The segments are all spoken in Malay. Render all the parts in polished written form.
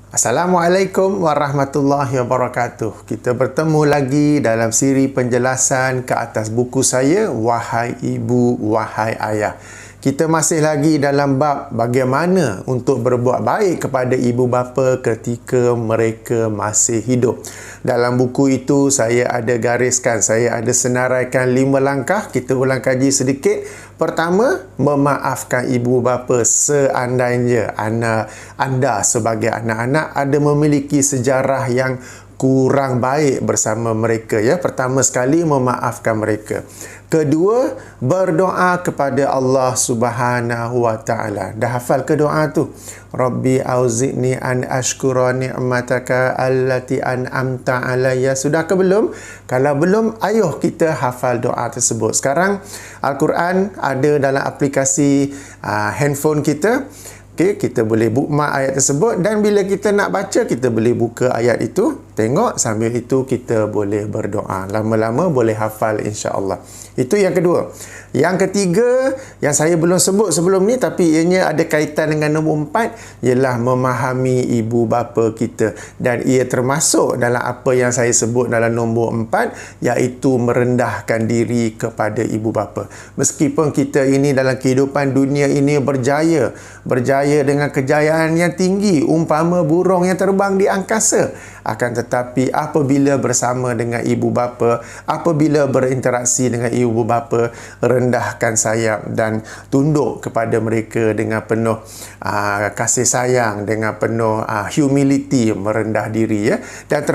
Assalamualaikum warahmatullahi wabarakatuh. Kita bertemu lagi dalam siri penjelasan ke atas buku saya, Wahai Ibu, Wahai Ayah. Kita masih lagi dalam bab bagaimana untuk berbuat baik kepada ibu bapa ketika mereka masih hidup. Dalam buku itu saya ada gariskan, saya ada senaraikan 5 langkah. Kita ulang kaji sedikit. Pertama, memaafkan ibu bapa seandainya anda sebagai anak-anak ada memiliki sejarah yang kurang baik bersama mereka, ya. Pertama sekali, memaafkan mereka. Kedua, berdoa kepada Allah Subhanahu wa taala. Dah hafal ke doa tu? Rabbi auzi'ni an ashkura ni'mataka allati an'amta alayya. Sudah ke belum? Kalau belum, ayuh kita hafal doa tersebut. Sekarang Al-Quran ada dalam aplikasi handphone kita. Okay, kita boleh bookmark ayat tersebut, dan bila kita nak baca, kita boleh buka ayat itu, tengok, sambil itu kita boleh berdoa. Lama-lama boleh hafal, insya-Allah. Itu yang kedua. Yang ketiga, yang saya belum sebut sebelum ni tapi ianya ada kaitan dengan nombor 4, ialah memahami ibu bapa kita. Dan ia termasuk dalam apa yang saya sebut dalam nombor 4, iaitu merendahkan diri kepada ibu bapa. Meskipun kita ini dalam kehidupan dunia ini berjaya dengan kejayaan yang tinggi, umpama burung yang terbang di angkasa, akan tetapi apabila bersama dengan ibu bapa, apabila berinteraksi dengan ibu bapa, rendahkan sayap dan tunduk kepada mereka dengan penuh kasih sayang, dengan penuh humility, merendah diri, ya. Dan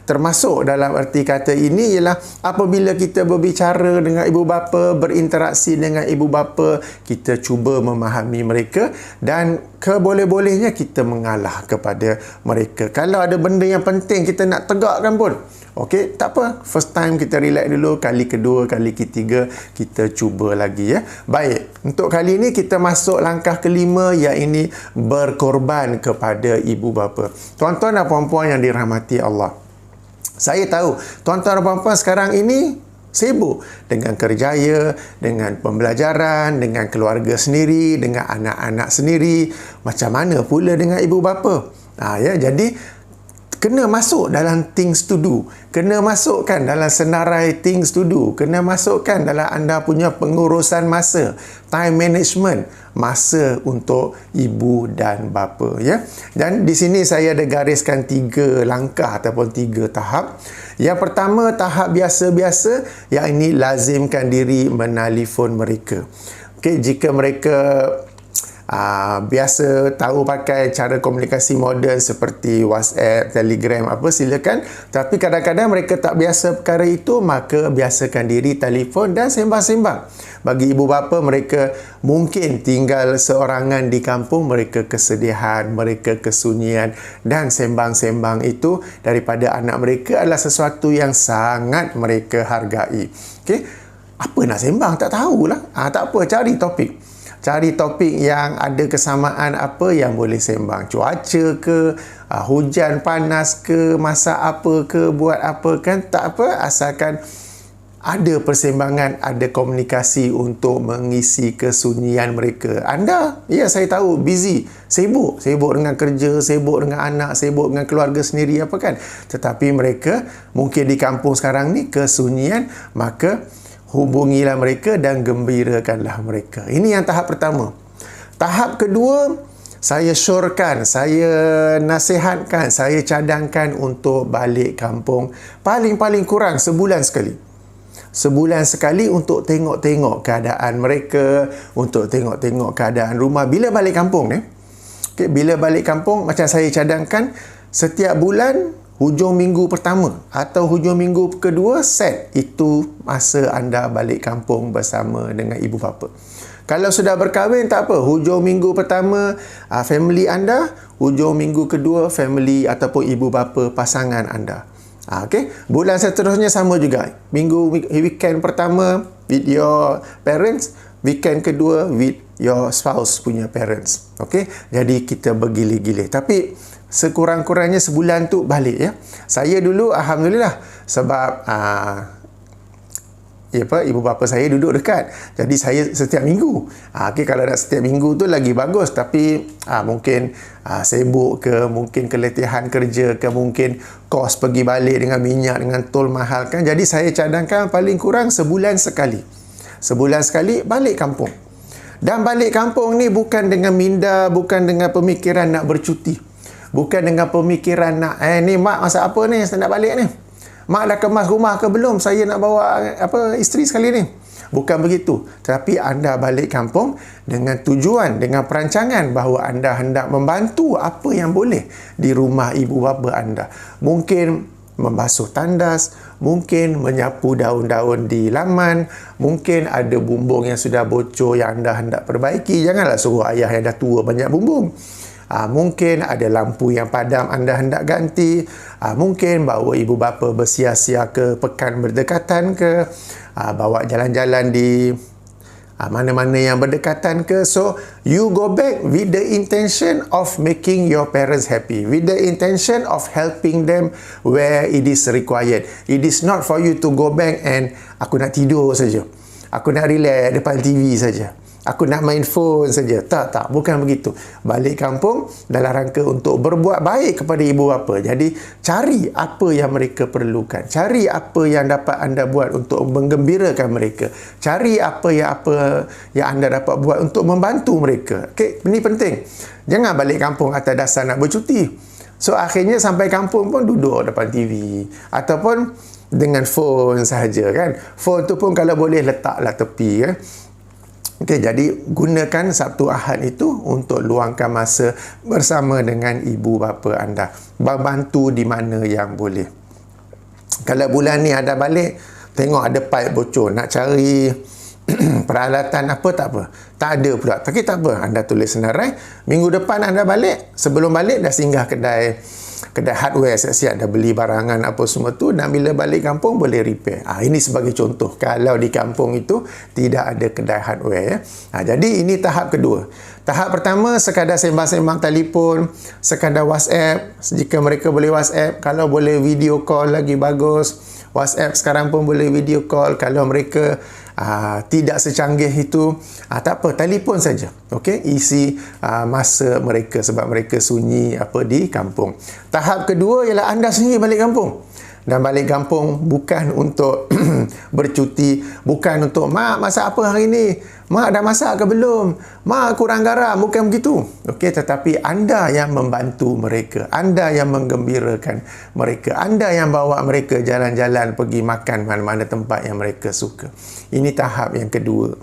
termasuk dalam erti kata ini ialah apabila kita berbicara dengan ibu bapa, berinteraksi dengan ibu bapa, kita cuba memahami mereka dan keboleh-bolehnya kita mengalah kepada mereka. Kalau ada benda yang penting kita nak tegakkan pun, okey, tak apa. First time kita relax dulu, kali kedua, kali ketiga kita cuba lagi, ya. Baik, untuk kali ini kita masuk langkah kelima, iaitu berkorban kepada ibu bapa. Tuan-tuan dan puan-puan yang dirahmati Allah, saya tahu tuan-tuan dan puan-puan sekarang ini sibuk dengan kerjaya, dengan pembelajaran, dengan keluarga sendiri, dengan anak-anak sendiri. Macam mana pula dengan ibu bapa? Ya, jadi kena masuk dalam things to do. Kena masukkan dalam senarai things to do. Kena masukkan dalam anda punya pengurusan masa, time management, masa untuk ibu dan bapa, ya. Dan di sini saya ada gariskan 3 langkah ataupun 3 tahap. Yang pertama, tahap biasa-biasa, yang ini lazimkan diri menelefon mereka. Okey, jika mereka biasa tahu pakai cara komunikasi moden seperti WhatsApp, Telegram, silakan. Tapi kadang-kadang mereka tak biasa perkara itu, maka biasakan diri telefon dan sembang-sembang. Bagi ibu bapa, mereka mungkin tinggal seorangan di kampung, mereka kesedihan, mereka kesunyian, dan sembang-sembang itu daripada anak mereka adalah sesuatu yang sangat mereka hargai. Okey, apa nak sembang tak tahulah. Tak apa, cari topik. Cari topik yang ada kesamaan, apa yang boleh sembang. Cuaca ke, hujan panas ke, masak apa ke, buat apa, kan tak apa, asalkan ada persembangan, ada komunikasi untuk mengisi kesunyian mereka. Anda, ya saya tahu, busy, sibuk dengan kerja, sibuk dengan anak, sibuk dengan keluarga sendiri, apa kan. Tetapi mereka mungkin di kampung sekarang ni kesunyian, maka hubungilah mereka dan gembirakanlah mereka. Ini yang tahap pertama. Tahap kedua, saya syorkan, saya nasihatkan, saya cadangkan untuk balik kampung paling-paling kurang sebulan sekali. Sebulan sekali untuk tengok-tengok keadaan mereka, untuk tengok-tengok keadaan rumah. Bila balik kampung ni, okay, bila balik kampung, macam saya cadangkan, setiap bulan hujung minggu pertama atau hujung minggu kedua, set itu masa anda balik kampung bersama dengan ibu bapa. Kalau sudah berkahwin, tak apa, hujung minggu pertama family anda, hujung minggu kedua family ataupun ibu bapa pasangan anda. Okay? Bulan seterusnya sama juga. Weekend pertama with your parents, weekend kedua with your spouse punya parents. Okay? Jadi kita bergilih-gilih. Tapi sekurang-kurangnya sebulan tu balik, ya. Saya dulu alhamdulillah, sebab ibu bapa saya duduk dekat. Jadi saya setiap minggu. Okay, kalau nak setiap minggu tu lagi bagus. Tapi mungkin sibuk ke, mungkin keletihan kerja ke, mungkin kos pergi balik dengan minyak, dengan tol mahal kan. Jadi saya cadangkan paling kurang sebulan sekali. Sebulan sekali balik kampung. Dan balik kampung ni bukan dengan minda, bukan dengan pemikiran nak bercuti. Bukan dengan pemikiran nak, ni mak masak apa ni, saya nak balik ni. Mak dah kemas rumah ke belum? Saya nak bawa isteri sekali ni. Bukan begitu. Tetapi anda balik kampung dengan tujuan, dengan perancangan bahawa anda hendak membantu apa yang boleh di rumah ibu bapa anda. Mungkin membasuh tandas, mungkin menyapu daun-daun di laman, mungkin ada bumbung yang sudah bocor yang anda hendak perbaiki. Janganlah suruh ayah yang dah tua banyak bumbung. Mungkin ada lampu yang padam anda hendak ganti. Mungkin bawa ibu bapa bersia-sia ke pekan berdekatan ke, bawa jalan-jalan di mana-mana yang berdekatan ke. So, you go back with the intention of making your parents happy, with the intention of helping them where it is required. It is not for you to go back and aku nak tidur saja, aku nak relax depan TV saja, aku nak main phone saja. Tak, bukan begitu. Balik kampung dalam rangka untuk berbuat baik kepada ibu bapa. Jadi, cari apa yang mereka perlukan. Cari apa yang dapat anda buat untuk menggembirakan mereka. Cari apa yang anda dapat buat untuk membantu mereka. Okay, ini penting. Jangan balik kampung atas dasar nak bercuti. So, akhirnya sampai kampung pun duduk depan TV. Ataupun dengan phone sahaja kan. Phone tu pun kalau boleh letaklah tepi kan. Okey, jadi gunakan Sabtu Ahad itu untuk luangkan masa bersama dengan ibu bapa anda. Bantu di mana yang boleh. Kalau bulan ni anda balik, tengok ada pipe bocor, nak cari peralatan apa, tak apa. Tak ada pula. Tapi tak apa, anda tulis senarai. Minggu depan anda balik, sebelum balik dah singgah kedai hardware, siap-siap dah beli barangan apa semua tu, dan bila balik kampung boleh repair. Ini sebagai contoh kalau di kampung itu tidak ada kedai hardware ya. Jadi ini tahap kedua. Tahap pertama sekadar sembang-sembang telefon, sekadar WhatsApp, jika mereka boleh WhatsApp, kalau boleh video call lagi bagus. WhatsApp sekarang pun boleh video call. Kalau mereka tidak secanggih itu, tak apa, telefon saja. Okey, isi masa mereka sebab mereka sunyi di kampung. Tahap kedua ialah anda sendiri balik kampung. Dan balik kampung bukan untuk bercuti, bukan untuk mak masak apa hari ni, mak dah masak ke belum, mak kurang garam, bukan begitu. Okey, tetapi anda yang membantu mereka, anda yang menggembirakan mereka, anda yang bawa mereka jalan-jalan pergi makan mana-mana tempat yang mereka suka. Ini tahap yang kedua.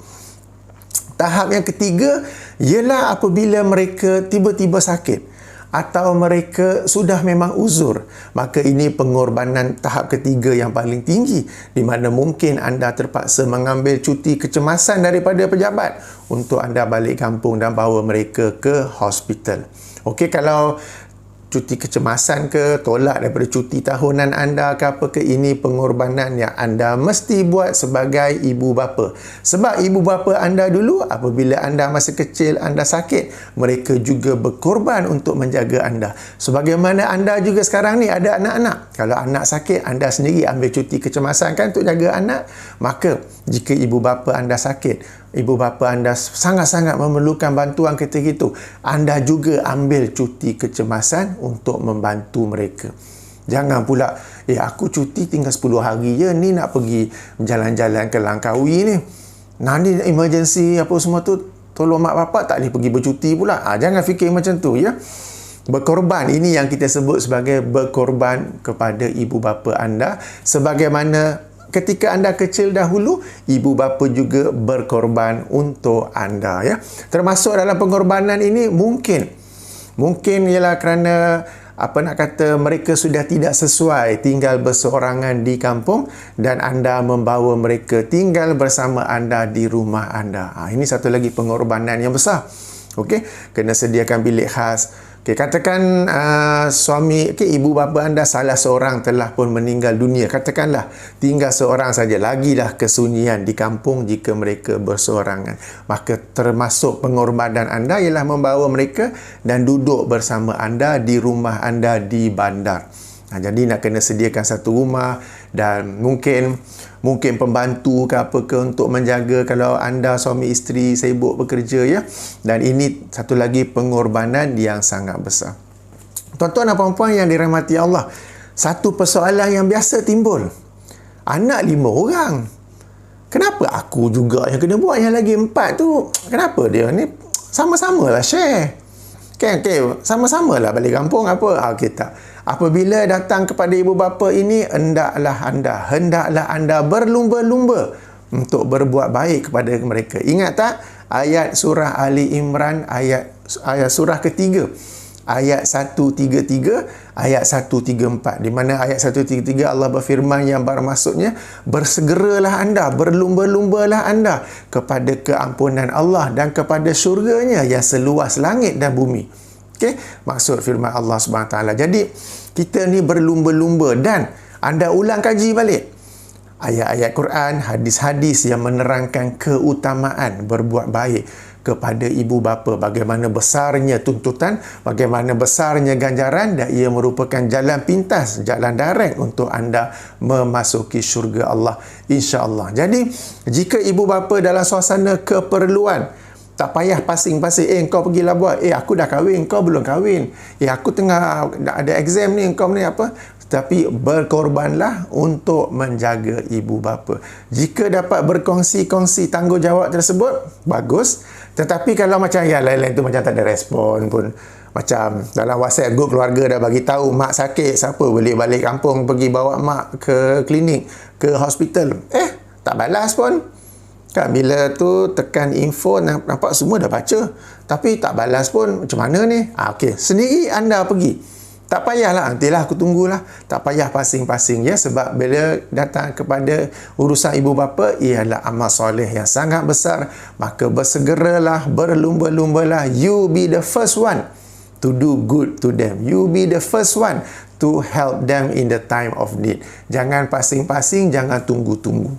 Tahap yang ketiga ialah apabila mereka tiba-tiba sakit atau mereka sudah memang uzur, maka ini pengorbanan tahap ketiga yang paling tinggi, di mana mungkin anda terpaksa mengambil cuti kecemasan daripada pejabat untuk anda balik kampung dan bawa mereka ke hospital. Okey, kalau cuti kecemasan ke, tolak daripada cuti tahunan anda ke apa ke, ini pengorbanan yang anda mesti buat sebagai ibu bapa. Sebab ibu bapa anda dulu, apabila anda masih kecil, anda sakit, mereka juga berkorban untuk menjaga anda. Sebagaimana anda juga sekarang ni ada anak-anak. Kalau anak sakit, anda sendiri ambil cuti kecemasan kan untuk jaga anak. Maka jika ibu bapa anda sakit, ibu bapa anda sangat-sangat memerlukan bantuan ketika itu, anda juga ambil cuti kecemasan untuk membantu mereka. Jangan pula, aku cuti tinggal 10 hari je, ni nak pergi jalan-jalan ke Langkawi ni, nanti emergency apa semua tu, tolong mak bapak tak boleh pergi bercuti pula. Jangan fikir macam tu ya. Berkorban, ini yang kita sebut sebagai berkorban kepada ibu bapa anda. Sebagaimana ketika anda kecil dahulu, ibu bapa juga berkorban untuk anda ya. Termasuk dalam pengorbanan ini mungkin ialah kerana mereka sudah tidak sesuai tinggal berseorangan di kampung dan anda membawa mereka tinggal bersama anda di rumah anda. Ini satu lagi pengorbanan yang besar. Okey, kena sediakan bilik khas. Okay, katakan ibu bapa anda salah seorang telah pun meninggal dunia. Katakanlah tinggal seorang saja, lagilah kesunyian di kampung jika mereka berseorangan. Maka termasuk pengorbanan anda ialah membawa mereka dan duduk bersama anda di rumah anda di bandar. Jadi nak kena sediakan satu rumah Dan mungkin pembantu ke apa ke untuk menjaga kalau anda suami isteri sibuk bekerja, ya. Dan ini satu lagi pengorbanan yang sangat besar. Tuan-tuan dan puan-puan yang dirahmati Allah, satu persoalan yang biasa timbul. Anak 5 orang. Kenapa aku juga yang kena buat, yang lagi 4 tu kenapa dia ni sama-sama lah share? Okay, sama-sama lah balik kampung apa? Okay, tak. Apabila datang kepada ibu bapa ini, hendaklah anda berlumba-lumba untuk berbuat baik kepada mereka. Ingat tak ayat surah Ali Imran, ayat surah ketiga, ayat 133, ayat 134, di mana ayat 133 Allah berfirman yang bermaksudnya, bersegeralah anda, berlumba-lumbalah anda kepada keampunan Allah dan kepada syurganya yang seluas langit dan bumi. Okey, maksud firman Allah SWT. Jadi kita ni berlumba-lumba, dan anda ulang kaji balik ayat-ayat Quran, hadis-hadis yang menerangkan keutamaan berbuat baik kepada ibu bapa, bagaimana besarnya tuntutan, bagaimana besarnya ganjaran, dan ia merupakan jalan pintas, jalan direct untuk anda memasuki syurga Allah, insya-Allah. Jadi jika ibu bapa dalam suasana keperluan, tak payah pasing-pasing, kau pergilah buat, aku dah kahwin, kau belum kahwin, aku tengah ada exam ni, kau ni apa. Tapi berkorbanlah untuk menjaga ibu bapa. Jika dapat berkongsi-kongsi tanggungjawab tersebut, bagus. Tetapi kalau macam yang lain-lain tu macam tak ada respon pun, macam dalam WhatsApp group keluarga dah bagi tahu mak sakit, siapa boleh balik kampung pergi bawa mak ke klinik, ke hospital, tak balas pun. Kan bila tu tekan info, nampak semua dah baca, tapi tak balas pun, macam mana ni? Okey, sendiri anda pergi. Tak payahlah, nantilah aku tunggulah. Tak payah pasing-pasing, ya, sebab bila datang kepada urusan ibu bapa ialah amal soleh yang sangat besar. Maka bersegeralah, berlumba-lumbalah. You be the first one to do good to them. You be the first one to help them in the time of need. Jangan pasing-pasing, jangan tunggu-tunggu.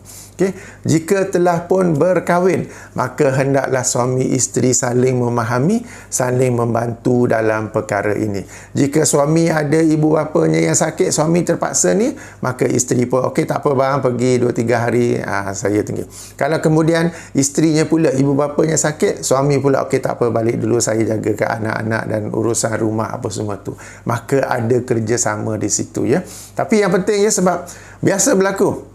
Okay. Jika telah pun berkahwin, maka hendaklah suami isteri saling memahami, saling membantu dalam perkara ini. Jika suami ada ibu bapanya yang sakit, suami terpaksa ni, maka isteri pun, okey tak apa bang, pergi 2-3 hari, saya tinggal. Kalau kemudian isterinya pula ibu bapanya sakit, suami pula, okey tak apa, balik dulu saya jaga ke anak-anak dan urusan rumah apa semua tu. Maka ada kerjasama di situ, ya. Tapi yang penting, ya, sebab biasa berlaku.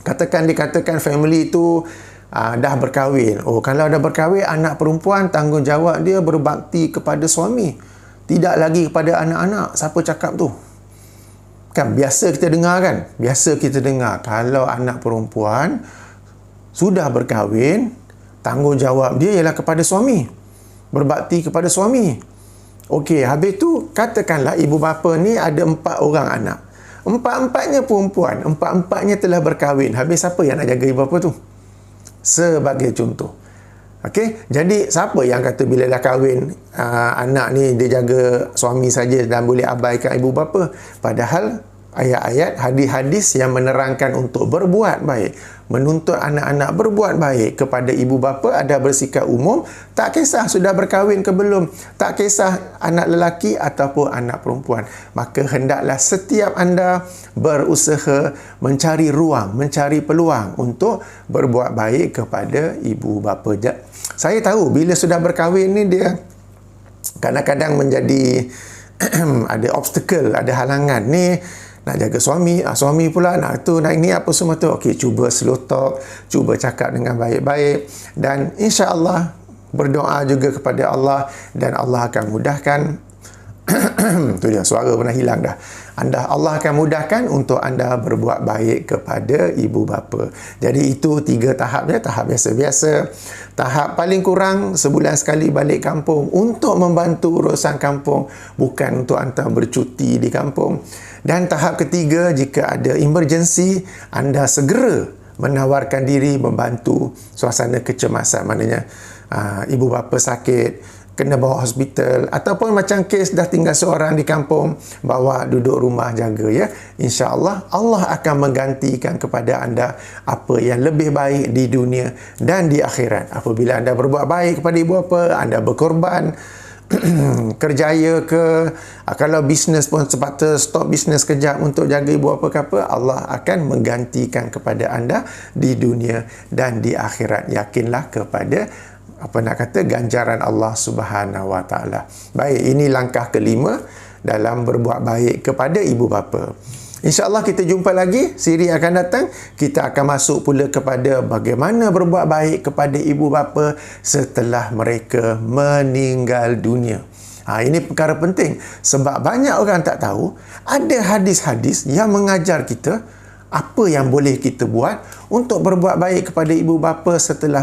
Dikatakan family itu dah berkahwin. Kalau dah berkahwin, anak perempuan tanggungjawab dia berbakti kepada suami, tidak lagi kepada anak-anak. Siapa cakap tu? Kan biasa kita dengar, kan? Biasa kita dengar kalau anak perempuan sudah berkahwin, tanggungjawab dia ialah kepada suami, berbakti kepada suami. Okey, habis tu katakanlah ibu bapa ni ada 4 orang anak. 4-empatnya perempuan, 4-empatnya telah berkahwin. Habis siapa yang nak jaga ibu bapa tu? Sebagai contoh. Okey, jadi siapa yang kata bila dah kahwin, anak ni dia jaga suami saja dan boleh abaikan ibu bapa? Padahal ayat-ayat, hadis-hadis yang menerangkan untuk berbuat baik, menuntut anak-anak berbuat baik kepada ibu bapa ada bersikap umum, tak kisah sudah berkahwin ke belum, tak kisah anak lelaki ataupun anak perempuan. Maka hendaklah setiap anda berusaha mencari ruang, mencari peluang untuk berbuat baik kepada ibu bapa. Saya tahu bila sudah berkahwin ni dia kadang-kadang menjadi ada obstacle, ada halangan ni. Nak jaga suami, suami pula nak tu, nak ini, apa semua tu. Okey, cuba slow talk, cuba cakap dengan baik-baik, dan insya-Allah berdoa juga kepada Allah, dan Allah akan mudahkan. Tu dia, suara pernah hilang dah. Allah akan mudahkan untuk anda berbuat baik kepada ibu bapa. Jadi itu 3 tahap dia, tahap biasa-biasa. Tahap paling kurang sebulan sekali balik kampung untuk membantu urusan kampung, bukan untuk anda bercuti di kampung. Dan tahap ketiga, jika ada emergency, anda segera menawarkan diri membantu suasana kecemasan. Maknanya ibu bapa sakit, kena bawa hospital, ataupun macam kes dah tinggal seorang di kampung, bawa duduk rumah jaga, ya. InsyaAllah Allah akan menggantikan kepada anda apa yang lebih baik di dunia dan di akhirat. Apabila anda berbuat baik kepada ibu bapa, anda berkorban kerjaya ke, kalau bisnes pun sepatutnya stop bisnes kejap untuk jaga ibu bapa ke apa, Allah akan menggantikan kepada anda di dunia dan di akhirat. Yakinlah kepada ganjaran Allah Subhanahu Wa Taala. Baik, ini langkah kelima dalam berbuat baik kepada ibu bapa. InsyaAllah kita jumpa lagi siri akan datang. Kita akan masuk pula kepada bagaimana berbuat baik kepada ibu bapa setelah mereka meninggal dunia. Ini perkara penting sebab banyak orang tak tahu ada hadis-hadis yang mengajar kita apa yang boleh kita buat untuk berbuat baik kepada ibu bapa setelah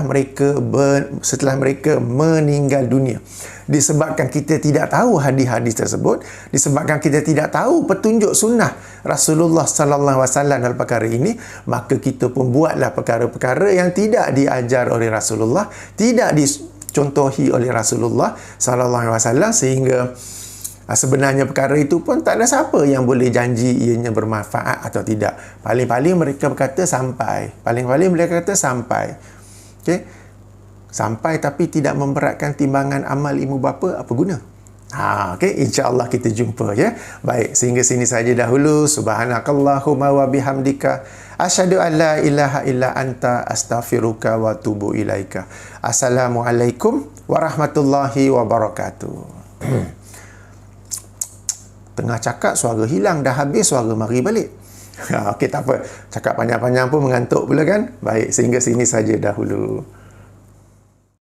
mereka meninggal dunia. Disebabkan kita tidak tahu hadis-hadis tersebut, disebabkan kita tidak tahu petunjuk sunnah Rasulullah sallallahu alaihi wasallam dalam perkara ini, maka kita pun buatlah perkara-perkara yang tidak diajar oleh Rasulullah, tidak dicontohi oleh Rasulullah sallallahu alaihi wasallam, sehingga sebenarnya perkara itu pun tak ada siapa yang boleh janji ianya bermanfaat atau tidak. Paling-paling mereka berkata sampai. Paling-paling mereka kata sampai. Okey. Sampai tapi tidak memberatkan timbangan amal ibu bapa, apa guna? Okey, insya-Allah kita jumpa ya. Baik, sehingga sini saja dahulu. Subhanakallahumma wa bihamdika asyhadu an la ilaha illa anta astaghfiruka wa atubu ilaika. Assalamualaikum warahmatullahi wabarakatuh. Tengah cakap suara hilang, dah habis suara mari balik. Okey, tak apa. Cakap panjang-panjang pun mengantuk pula kan? Baik, sehingga sini saja dahulu.